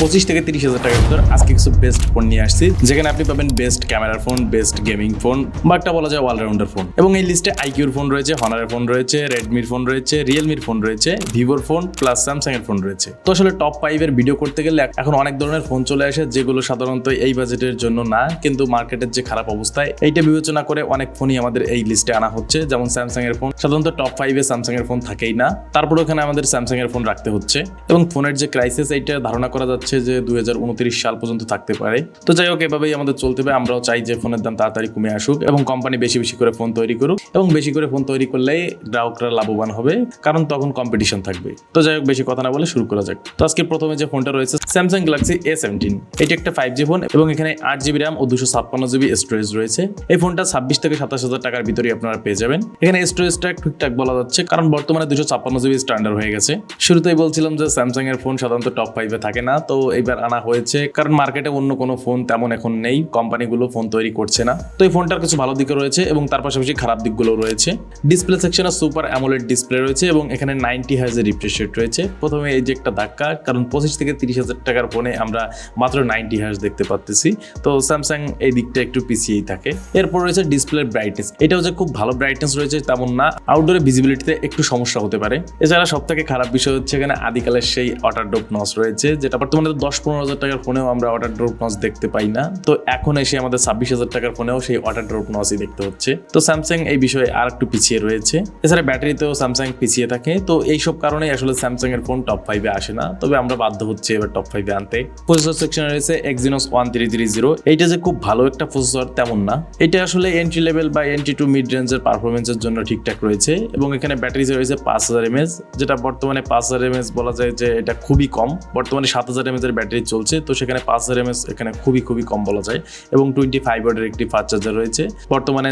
25 থেকে 30,000 টাকার ভিতর আজকে কিছু বেস্ট ফোন নিয়ে আসছি, যেখানে আপনি পাবেন বেস্ট ক্যামেরার ফোন, বেস্ট গেমিং ফোন বা একটা বলা যায় অলরাউন্ডার ফোন। এবং এই লিস্টে আইকিউর ফোন রয়েছে, হনারের ফোন রয়েছে, রেডমির ফোন রয়েছে, রিয়েলমির ফোন রয়েছে, ভিভোর ফোন প্লাস স্যামসাং এর ফোন রয়েছে। তো আসলে টপ 5 এর ভিডিও করতে গেলে এখন অনেক ধরনের ফোন চলে আসে, যেগুলো সাধারণত এই বাজেটের জন্য না, কিন্তু মার্কেটের যে খারাপ অবস্থায় এইটা বিবেচনা করে অনেক ফোনই আমাদের এই লিস্টে আনা হচ্ছে। যেমন স্যামসাং এর ফোন, সাধারণত টপ 5 এ স্যামসাং এর ফোন থাকেই না, তারপরে ওখানে আমাদের স্যামসাং এর ফোন রাখতে হচ্ছে। এবং ফোনের যে ক্রাইসিস, এইটা ধারণা করা যাচ্ছে যে 2029 সাল পর্যন্ত থাকতে পারে। তো যাই হোক, এভাবেই আমাদের চলতে হবে। আমরাও চাই যে ফোনের দাম তাড়াতাড়ি কমে আসুক এবং কোম্পানি বেশি বেশি করে ফোন তৈরি করুক, এবং বেশি করে ফোন তৈরি করলেই গ্রাহকরা লাভবান হবে, কারণ তখন কম্পিটিশন থাকবে। তো যাই হোক, বেশি কথা না বলে শুরু করা যাক। তো আজকে প্রথমে যে ফোনটা রয়েছে স্যামসাং গ্যালাক্সি A17। এটি একটা 5G ফোন এবং এখানে 8GB র্যাম ও 256GB স্টোরেজ রয়েছে। এই ফোনটা 26 থেকে 27,000 টাকার ভিতরেই আপনারা পেয়ে যাবেন। এখানে স্টোরেজটা ঠিকঠাক বলা যাচ্ছে, কারণ বর্তমানে 256GB স্ট্যান্ডার্ড হয়ে গেছে। শুরুতেই বলছিলাম যে স্যামসাং এর ফোন সাধারণত টপ 5 এ থাকে না, তো এইবার আনা হয়েছে, কারণ মার্কেটে অন্য কোনো ফোন তেমন এখন নেই, কোম্পানিগুলো ফোন তৈরি করছে না। তো এই ফোনটার কিছু ভালো দিকও রয়েছে এবং তার পাশাপাশি খারাপ দিকগুলো রয়েছে। ডিসপ্লে সেকশনে সুপার অ্যামোলেড ডিসপ্লে রয়েছে এবং এখানে 90 হার্জের রিফ্রেশ রেট রয়েছে। প্রথমে এই যে একটা ধাক্কা, কারণ 25 থেকে 30,000 টাকার ফোনে আমরা মাত্র 90 হার্জ দেখতে পাচ্ছি। তো স্যামসাং এই দিকটা একটু পিছিয়েই থাকে। এরপর রয়েছে ডিসপ্লে ব্রাইটনেস। এটাও যে খুব ভালো ব্রাইটনেস রয়েছে তেমন না, আউটডোরে ভিজিবিলিটিতে একটু সমস্যা হতে পারে। এছাড়া সব থেকে খারাপ বিষয় হচ্ছে এখানে আদিকালের সেই ওয়াটার ড্রপ নচ রয়েছে, যেটা বর্তমানে 10-15,000 টাকার ফোনেও আমরা ওয়াটার ড্রপ নচ দেখতে পাই না। তো এখন এসে আমাদের 26,000 টাকার ফোনেও সেই ওয়াটার ড্রপ নচই দেখতে হচ্ছে। তো স্যামসাং এই বিষয়ে আর একটু পিছিয়ে রয়েছে। এছাড়া ব্যাটারিতেও স্যামসাং পিছিয়ে থাকে। তো এইসব কারণেই আসলে স্যামসাং এর ফোন টপ 5 এ আসে না, তবে আমরা বাধ্য হচ্ছি এবার টপ 5 এ আনতে। প্রসেসর সেকশনে রয়েছে Exynos 1330। এইটা যে খুব ভালো একটা প্রসেসর তেমন না, এটা আসলে এন্ট্রি লেভেল বা এন্ট্রি টু মিড রেঞ্জের পারফরমেন্সের জন্য ঠিকঠাক রয়েছে। এবং এখানে ব্যাটারি রয়েছে 5000 mAh, যেটা বর্তমানে 5000 mAh বলা যায় যে এটা খুবই কম। বর্তমানে 7000 mAh এর ব্যাটারি চলছে, তো সেখানে 5000 mAh এখানে খুবই কম বলা যায়। এবং 25 ওয়াটের একটি ফাস্ট চার্জার রয়েছে। বর্তমানে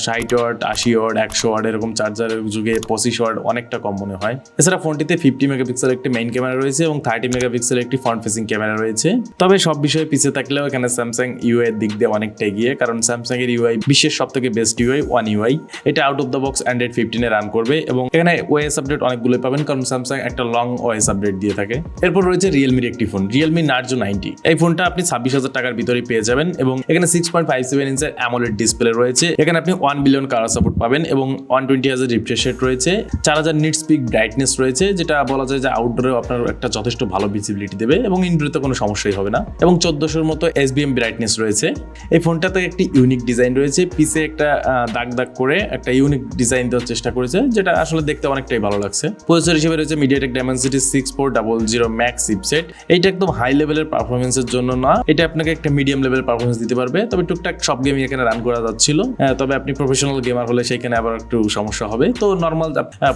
60 ওয়াট, 80 ওয়াট, 100 ওয়াট এরকম চার্জারের যুগে 25 ওয়াট অনেকটা কম মনে হয়। এছাড়া ফোনটিতে 50 মেগাপিক্সেল একটি মেইন ক্যামেরা রয়েছে এবং 30 মেগাপিক্সেল একটি ফ্রন্ট ফেসিং ক্যামেরা রয়েছে। তবে সব বিষয়ে পিছিয়ে থাকলেও এখানে স্যামসাং ইউআই এর দিক দিয়ে অনেকটা এগিয়ে, কারণ স্যামসাং এর ইউআই বিশ্বের সবথেকে বেস্ট ইউআই, ওয়ান ইউআই। এটা out of the box Android 15 A run করবে এবং এখানে ওএস আপডেট অনেকগুলো পাবেন, কারণ স্যামসাং একটা লং ওএস আপডেট দিয়ে থাকে। এরপর রয়েছে রিয়েলমির একটি ফোন, রিয়েলমি নার্জো 90। এই ফোনটা আপনি 26,000 টাকার ভিতরেই পেয়ে যাবেন এবং এখানে 6.57 ইঞ্চের অ্যামোলেড ডিসপ্লে রয়েছে। এখানে আপনি 1 বিলিয়ন কালার সাপোর্ট পাবেন এবং 120 হার্জ রিফ্রেশ রেট রয়েছে। 4000 নিটস পিক ব্রাইটনেস রয়েছে, যেটা বলা যায় যে আউটডোরে আপনার একটা যথেষ্ট ভালো ভিজিবিলিটি দেবে এবং ইনডোরে কোনো সমস্যাই হবে না। এবং 1400 মতো SBM ব্রাইটনেস রয়েছে। এই ফোনটাতে একটি ইউনিক ডিজাইন রয়েছে, পিছে একটা দাগ করে একটা ইউনিক ডিজাইন দেওয়ার চেষ্টা করেছে, যেটা আসলে দেখতে অনেকটাই ভালো লাগছে। প্রসেসর হিসেবে রয়েছে MediaTek Dimensity 6400 Max চিপসেট। এইটা একদম হাই লেভেলের পারফরমেন্সের জন্য না, এটা আপনাকে একটা মিডিয়াম লেভেলের পারফরমেন্স দিতে পারবে। তবে টুকটাক সব গেমই এখানে রান করা যাচ্ছিল, তবে আপনি প্রফেশনাল গেমার হলে সেখানে আবার একটু সমস্যা হবে। তো নর্মাল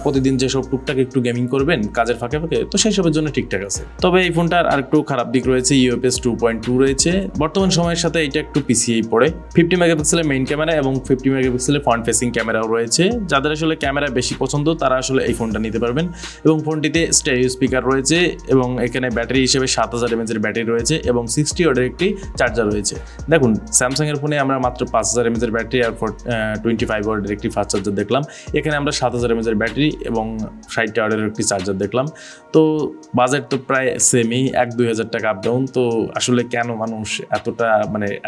প্রতিদিন যেসব টুকটাক একটু গেমিং করবেন কাজের ফাঁকে ফাঁকে, তো সেই সবের জন্য ঠিকঠাক আছে। তবে এই ফোনটার আর একটু খারাপ দিক রয়েছে, UFS 2.2 রয়েছে। বর্তমান সময়ের সাথে এটা একটু পিছিয়েই পড়ে। 50 মেগাপিক্সেলের মেইন ক্যামেরা এবং 50 মেগাপিক্সেলের ফ্রন্ট ফেসিং ক্যামেরাও রয়েছে। যাদের আসলে ক্যামেরা বেশি পছন্দ তারা আসলে এই ফোনটা নিতে পারবেন। এবং ফোনটিতে স্টেরিও স্পিকার রয়েছে এবং এখানে ব্যাটারি হিসেবে 7000 mAh এর ব্যাটারি রয়েছে এবং 60 ওয়াটের একটি চার্জার রয়েছে। দেখুন, স্যামসাং এর ফোনে আমরা মাত্র 5000 mAh এর ব্যাটারি আর 25 ওয়াটের একটি ফাস্ট চার্জার দেখলাম। এখানে আমরা 7000 mAh এর ব্যাটারি এবং 60 ওয়াটের একটি চার্জার দেখলাম। তো বাজেট তো প্রায় সেমই, 1-2 হাজার টাকা আপ ডাউন। তো আসলে কেন মানুষ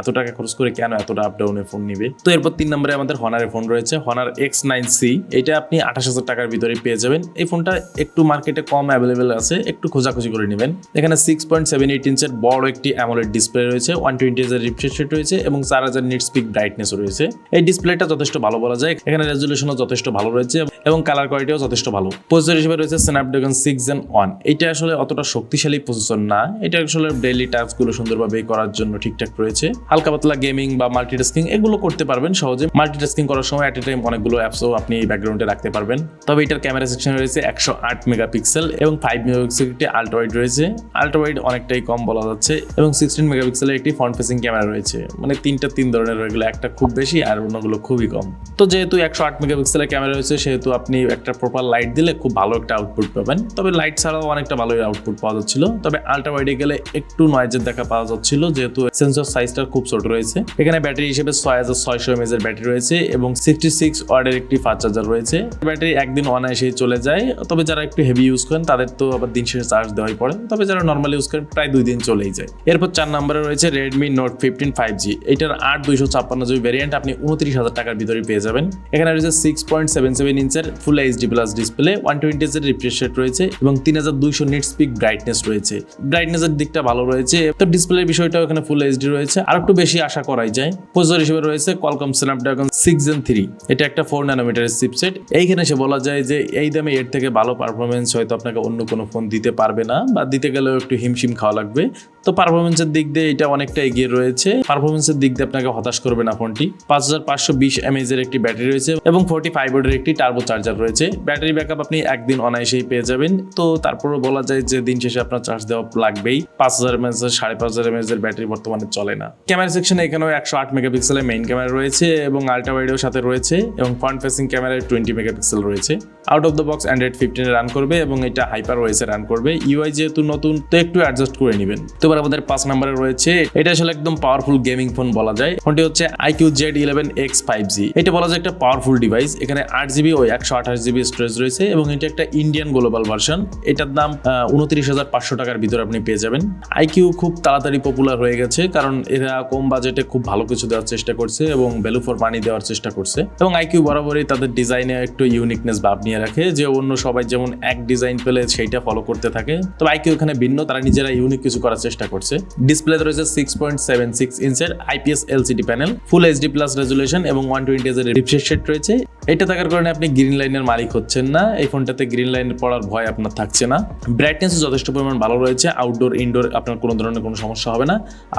এত টাকা খরচ করে কেন এতটা আপ ডাউনে ফোন নিবে? তো এরপর 3 নম্বরে আমাদের হনারের ফোন রয়েছে, হনার X9C। এটা আপনি 28,000 টাকার ভিতরে পেয়ে যাবেন। এই ফোনটা একটু মার্কেটে কম অ্যাভেলেবেল আছে, একটু খোঁজাখুঁজি করে নেবেন। এখানে 6.78 ইঞ্চের বড় একটি অ্যামোলেড ডিসপ্লে রয়েছে, 120 হার্জ রিফ্রেশ রেট রয়েছে এবং 4000 নিটস পিক ব্রাইটনেস রয়েছে। এই ডিসপ্লেটা যথেষ্ট ভালো বলা যায়। এখানে রেজুলেশনও যথেষ্ট ভালো রয়েছে এবং কালার কোয়ালিটিও যথেষ্ট ভালো। প্রসেসর হিসেবে রয়েছে Snapdragon 6 Gen 1। এটা আসলে অতটা শক্তিশালী প্রসেসর না, এটা আসলে ডেইলি টাস্কগুলো সুন্দরভাবে করার জন্য ঠিকঠাক রয়েছে। হালকা পাতলা গেমিং বা মাল্টিটাস্কিং এগুলো করতে পারবেন সহজে। মাল্টিটাস্কিং করার সময় অ্যাট এ টাইম অনেকগুলো অ্যাপসও আপনি ব্যাকগ্রাউন্ডে রাখতে পারবেন। তবে এটার ক্যামেরা সেকশনে রয়েছে 108 মেগাপিক্সেল এবং 5 মেগাপিক্সেল একটি আল্ট্রা ওয়াইড রয়েছে। আল্ট্রা ওয়াইড অনেকটাই কম বলা যাচ্ছে এবং 16 মেগাপিক্সেলের একটি ফ্রন্ট ফেসিং ক্যামেরা রয়েছে। মানে তিন ধরনের হয়ে গেলে, একটা খুব বেশি আর অন্যগুলো খুবই কম। তো যেহেতু 108 মেগাপিক্সেলের ক্যামেরা রয়েছে, সেহেতু আপনি একটা প্রপার লাইট দিলে খুব ভালো একটা আউটপুট পাবেন। তবে লাইট ছাড়াও অনেকটা ভালোই আউটপুট পাওয়া যাচ্ছিল। তবে আল্ট্রা ওয়াইডে গেলে একটু নয়েজের দেখা পাওয়া যাচ্ছিল, যেহেতু সেন্সর সাইজটা খুব ছোট রয়েছে। এখানে ব্যাটারি হিসেবে 6600 mAh এর ব্যাটারি রয়েছে এবং 66 ওয়াটের একটি ফাস্ট চার্জার রয়েছে। ব্যাটারি একদিন অনায়াসেই চলে যায়। তবে যারা একটু হেভি ইউজ করেন তাদের তো আবার দিন শেষে চার্জ দেওয়াই পড়ে। তবে যারা নর্মালি ইউজ করেন প্রায় 2 দিন চলেই যায়। এরপর 4 নম্বরে রয়েছে Redmi Note 15 5G। এটার 8/256GB ভ্যারিয়েন্ট আপনি 29,000 টাকার ভিতরে পেয়ে যাবেন। এখানে রয়েছে 6.77 ইঞ্চের ফুল এইচডি প্লাস ডিসপ্লে, 120 এর রিফ্রেশ রেট রয়েছে এবং 3200 নিটস পিক ব্রাইটনেস রয়েছে। ব্রাইটনেসের দিকটা ভালো রয়েছে, তো ডিসপ্লের বিষয়টাও এখানে ফুল এইচডি রয়েছে, আর একটু বেশি আশা করাই যায়। প্রসেসর হিসেবে রয়েছে Qualcomm Snapdragon 6 Gen 3, এটা একটা 4 ন্যানোমিটারের চিপসেট। এইখানে সে বলা যায় যে এই দামে এর থেকে ভালো পারফরমেন্স হয়তো আপনাকে অন্য কোনো ফোন দিতে পারবে না, বা দিতে গেলেও একটু হিমশিম খাওয়া লাগবে। তো পারফরমেন্সের দিক দিয়ে এটা অনেকটা এগিয়ে রয়েছে। পারফরমেন্সের দিক দিয়ে আপনাকে হতাশ করবে না ফোনটি। 5520 mAh এর একটি ব্যাটারি রয়েছে এবং 45 ওয়াটের একটি টার্বো চার্জার রয়েছে। ব্যাটারি ব্যাকআপ আপনি একদিন অনায়াসেই পেয়ে যাবেন। তো তারপরও বলা যায় যে দিন শেষে আপনার চার্জ দেওয়া লাগবেই। 5000 mAh 5500 mAh এর ব্যাটারি বর্তমানে চলে না। ক্যামেরা সেকশনে এখানেও 108 মেগাপিক্সেলের মেইন ক্যামেরা রয়েছে এবং আল্ট্রা ওয়াইডও সাথে রয়েছে এবং ফ্রন্ট ফেসিং ক্যামেরায় 20 মেগাপিক্সেল রয়েছে। Out of the box Android 15 run করবে এবং এটা হাইপার ওএস এ রান করবে। ইউআই যেহেতু নতুন, তো একটু অ্যাডজাস্ট করে নেবেন। তো এবার আমাদের 5 নম্বরে রয়েছে, এটা আসলে একদম পাওয়ারফুল গেমিং ফোন বলা যায়। ফোনটি হচ্ছে iQOO Z11X 5G। এটা বলা যায় একটা পাওয়ারফুল ডিভাইস। এখানে 8GB ও 128GB স্টোরেজ রয়েছে এবং এটা একটা ইন্ডিয়ান গ্লোবাল ভার্সন। এটার দাম 29,500 টাকার ভিতরে আপনি পেয়ে যাবেন। iQOO খুব তাড়াতাড়ি পপুলার হয়ে গেছে, কারণ এরা কম বাজেটে খুব ভালো কিছু দেওয়ার চেষ্টা করছে এবং ভ্যালু ফর মানি দেওয়ার চেষ্টা করছে। এবং iQOO বরাবরই তাদের ডিজাইনে একটু ইউনিকনেস ভাব নিয়ে রাখে, যে অন্য সবাই যেমন এক ডিজাইন পেলে সেইটা ফলো করতে থাকে, তবে iQOO এখানে ভিন্ন, তারা নিজেরা ইউনিক কিছু করার চেষ্টা করছে। ডিসপ্লেতে রয়েছে 6.76 ইঞ্চের IPS LCD panel, full HD plus resolution এবং 120 এর রিফ্রেশ রেট রয়েছে। এটা থাকার কারণে আপনি গ্রিন লাইনের মালিক হচ্ছেন না, এই ফোনটাতে গ্রিন লাইনের পড়ার ভয় আপনার থাকছে না। ব্রাইটনেস যথেষ্ট পরিমাণ ভালো রয়েছে, আউটডোর ইনডোর আপনার কোনো ধরনের কোনো সমস্যা হবে না।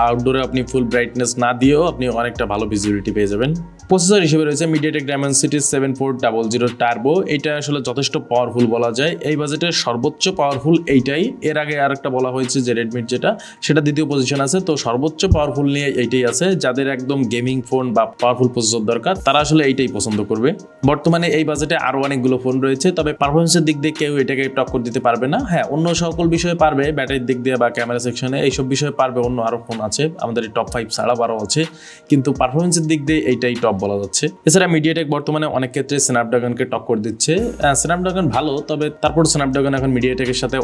আউটডোরে আপনি ফুল ব্রাইটনেস না দিয়েও আপনি অনেকটা ভালো ভিজিবিলিটি পেয়ে যাবেন। প্রসেসর হিসেবে রয়েছে MediaTek Dimensity 7400 টার্বো। এটা আসলে যথেষ্ট পাওয়ারফুল বলা যায়, এই বাজেটের সর্বোচ্চ পাওয়ারফুল এইটাই। এর আগে আরেকটা বলা হয়েছে যে রেডমির সেটা দ্বিতীয় পজিশন আছে, তো সর্বোচ্চ পাওয়ারফুল নিয়ে এইটাই আছে। যাদের একদম গেমিং ফোন বা পাওয়ারফুল প্রসেসর দরকার, তারা আসলে এইটাই পছন্দ করবে। বর্তমানে এই বাজেটে আরো অনেকগুলো ফোন রয়েছে, তবে পারফরমেন্সের দিক দিয়ে কেউ এটাকে টক্কর দিতে পারবে না। হ্যাঁ, অন্য সকল বিষয়ে পারবে, ব্যাটারির দিক দিয়ে বা ক্যামেরা সেকশনে এইসব বিষয়ে পারবে, অন্য আরো ফোন আছে, আমাদের টপ 5 ছাড়া বারো আছে, কিন্তু পারফরমেন্সের দিক দিয়ে এইটাই টপ বলা যাচ্ছে। এছাড়া মিডিয়াটেক বর্তমানে অনেক ক্ষেত্রে স্ন্যাপড্রাগনকে টক্কর দিচ্ছে। স্ন্যাপড্রাগন ভালো, তবে তারপর স্ন্যাপড্রাগন এখন মিডিয়াটেকের সাথে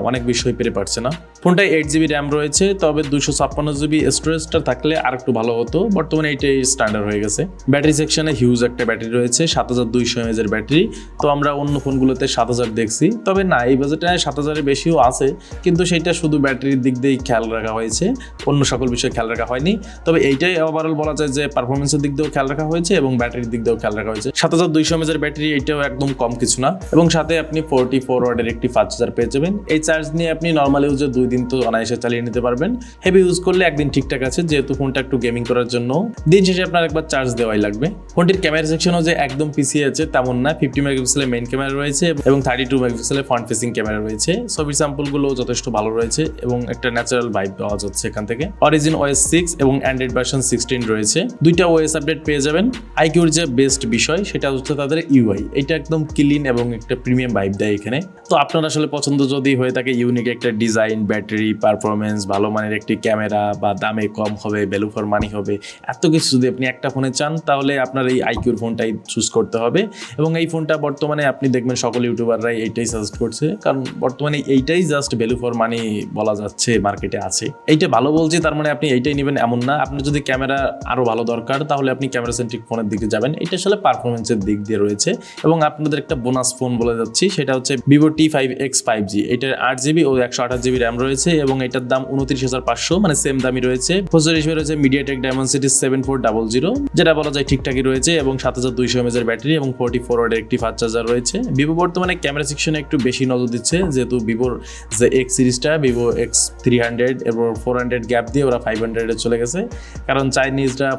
অনেক বিষয় পেরে পারছে না। ফোনটায় 8GB র্যাম রয়েছে, তবে 256GB স্টোরেজটা থাকলে আর একটু ভালো হতো। বর্তমানে এইটাই স্ট্যান্ডার্ড হয়ে গেছে। ব্যাটারি সেকশনে হিউজ একটা ব্যাটারি রয়েছে, 7200 mAh এর ব্যাটারি। তো আমরা অন্য ফোনগুলোতে 7000 দেখছি, তবে না, এই বাজেটে 7000 এর বেশিও আছে, কিন্তু সেইটা শুধু ব্যাটারির দিক দিয়েই খেয়াল রাখা হয়েছে, অন্য সকল বিষয়ে খেয়াল রাখা হয়নি। তবে এইটাই ওভারঅল বলা যায় যে পারফরমেন্সের দিক দিয়েও খেয়াল রাখা হয়েছে এবং ব্যাটারির দিক দিয়েও খেয়াল রাখা হয়েছে। 7200 mAh এর ব্যাটারি, এইটাও একদম কম কিছু না। এবং সাথে আপনি 44 ওয়াটের একটি ফাস্ট চার্জার পেয়ে যাবেন। এই চার্জ নিয়ে আপনি নর্মাল ইউজে 2 দিন তো অনায়াসে চালিয়ে নিতে পারবেন। হেভি ইউজ করলে একদিন ঠিকঠাক আছে, যেহেতু ফোনটা একটু গেমিং করার জন্য দিন শেষে আপনার একবার চার্জ দেওয়াই লাগবে। ফোনটির ক্যামেরা সেকশনও যে একদম পিছিয়ে আছে তেমন না। 50 মেগাপিক্সেলের মেইন ক্যামেরা রয়েছে এবং 32 মেগাপিক্সেলের ফ্রন্ট ফেসিং ক্যামেরা রয়েছে। ছবির স্যাম্পলগুলো যথেষ্ট ভালো রয়েছে এবং একটা ন্যাচারাল ভাইব পাওয়া যাচ্ছে এখান থেকে। অরিজিন OS 6 এবং অ্যান্ড্রয়েড ভার্সন 16 রয়েছে। দুইটা ওএস আপডেট পেয়ে যাবেন। iQOOর যে বেস্ট বিষয় সেটা হচ্ছে তাদের ইউআই, এটা একদম ক্লিন এবং একটা প্রিমিয়াম ভাইব দেয় এখানে। তো আপনার আসলে পছন্দ যদি হয়ে থাকে ইউনিক একটা ডিজাইন, ব্যাটারি, পারফরমেন্স, ভালো মানের একটি ক্যামেরা, বা দামে কম হবে, ভ্যালু ফর মানি হবে, এত কিছু যদি আপনি একটা ফোনে চান, তাহলে আপনার এই iQOOর ফোনটাই চুজ করতে হবে। এবং এই ফোনটা বর্তমানে আপনি দেখবেন সকল ইউটিউবাররাই এইটাই সাজেস্ট করছে, কারণ বর্তমানে এইটাই জাস্ট ভ্যালু ফর মানি বলা যাচ্ছে, মার্কেটে আছে। এইটা ভালো বলছি তার মানে আপনি এইটাই নেবেন এমন না। আপনার যদি ক্যামেরা আরো ভালো দরকার, তাহলে আপনি ক্যামেরা সেন্ট্রিক ফোনের দিকে যাবেন। এটা আসলে পারফরমেন্সের দিক দিয়ে রয়েছে। এবং আপনাদের একটা বোনাস ফোন বলে যাচ্ছি, সেটা হচ্ছে Vivo T5X 5G। এটার 8GB ও 128GB র্যাম রয়েছে এবং এটার দাম 29,500, মানে সেম দামই রয়েছে। প্রসেসর হিসেবে রয়েছে MediaTek Dimensity 7400, যেটা বলা যায় ঠিকঠাকই রয়েছে, এবং 7200 mAh এর ব্যাটারি এবং 44 ওয়াটের একটি ফাস্ট চার্জার রয়েছে। ভিভো বর্তমানে ক্যামেরা সেকশনে একটু বেশি নজর দিচ্ছে, যেহেতু ভিভোর যে X সিরিজটা, Vivo X300 এবং 400 গ্যাপ দিয়ে ওরা 500 এ চলে গেছে, কারণ চাইনিজরা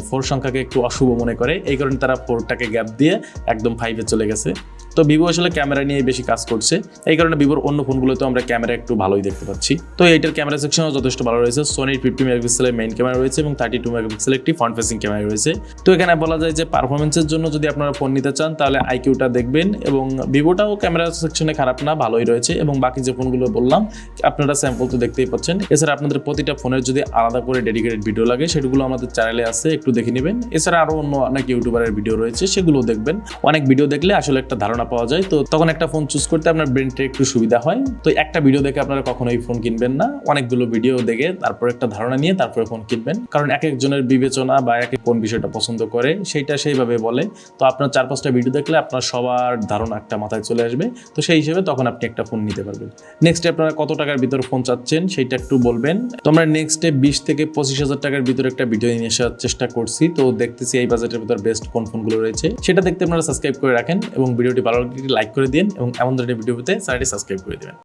4 সংখ্যাকে একটু অশুভ মনে করে, এই কারণে তারা 4টাকে গ্যাপ দিয়ে একদম 5 এ চলে গেছে। তো ভিভো আসলে ক্যামেরা নিয়ে বেশি কাজ করছে, এই কারণে ভিভোর অন্য ফোনগুলোতে আমরা ক্যামেরা একটু ভালোই দেখতে পাচ্ছি। তো এইটার ক্যামেরা সেকশনও যথেষ্ট ভালো রয়েছে। সোনির 50 মেগাপিক্সেলের মেইন ক্যামেরা রয়েছে এবং 32 মেগাপিক্সেলের একটি ফ্রন্ট ফেসিং ক্যামেরা রয়েছে। তো এখানে বলা যায় যে পারফরমেন্সের জন্য যদি আপনারা ফোন নিতে চান, তাহলে iQOOটা দেখবেন, এবং ভিভোটাও ক্যামেরা সেকশনে খারাপ না, ভালোই রয়েছে। এবং বাকি যে ফোনগুলো বললাম আপনারা স্যাম্পল তো দেখতেই পাচ্ছেন। এছাড়া আপনাদের প্রতিটা ফোনের যদি আলাদা করে ডেডিকেটেড ভিডিও লাগে, সেগুলো আমাদের চ্যানেলে আছে, একটু দেখে নেবেন। এছাড়া আরও অন্য অনেক ইউটিউবারের ভিডিও রয়েছে, সেগুলো দেখবেন। অনেক ভিডিও দেখলে আসলে একটা ধারণা পাওয়া যায়, তো তখন একটা ফোন চুজ করতে আপনার ব্রেনটা একটু সুবিধা হয়। তো একটা ভিডিও দেখে আপনারা কখনোই ফোন কিনবেন না, অনেকগুলো ভিডিও দেখে তারপর একটা ধারণা নিয়ে তারপরে ফোন কিনবেন, কারণ এক একজনের বিবেচনা বা এক এক কোন বিষয়টা পছন্দ করে সেইটা সেইভাবে বলে। তো আপনার 4-5টা ভিডিও দেখলে আপনার সবার ধারণা একটা মাথায় চলে আসবে, তো সেই হিসেবে তখন আপনি একটা ফোন নিতে পারবেন। নেক্সট আপনারা কত টাকার ভিতর ফোন চাচ্ছেন সেইটা একটু বলবেন। তো আমরা নেক্সটে 20 থেকে 25,000 টাকার ভিতরে একটা ভিডিও নিয়ে আসার চেষ্টা করছি, তো দেখতেছি এই বাজেটের ভিতর বেস্ট কোন ফোনগুলো রয়েছে সেটা দেখতে আপনারা সাবস্ক্রাইব করে রাখেন এবং ভিডিওটি ভালো লাগলে লাইক করে দিন এবং এমন ধরনের ভিডিও পেতে চ্যানেলটি সাবস্ক্রাইব করে দিবেন।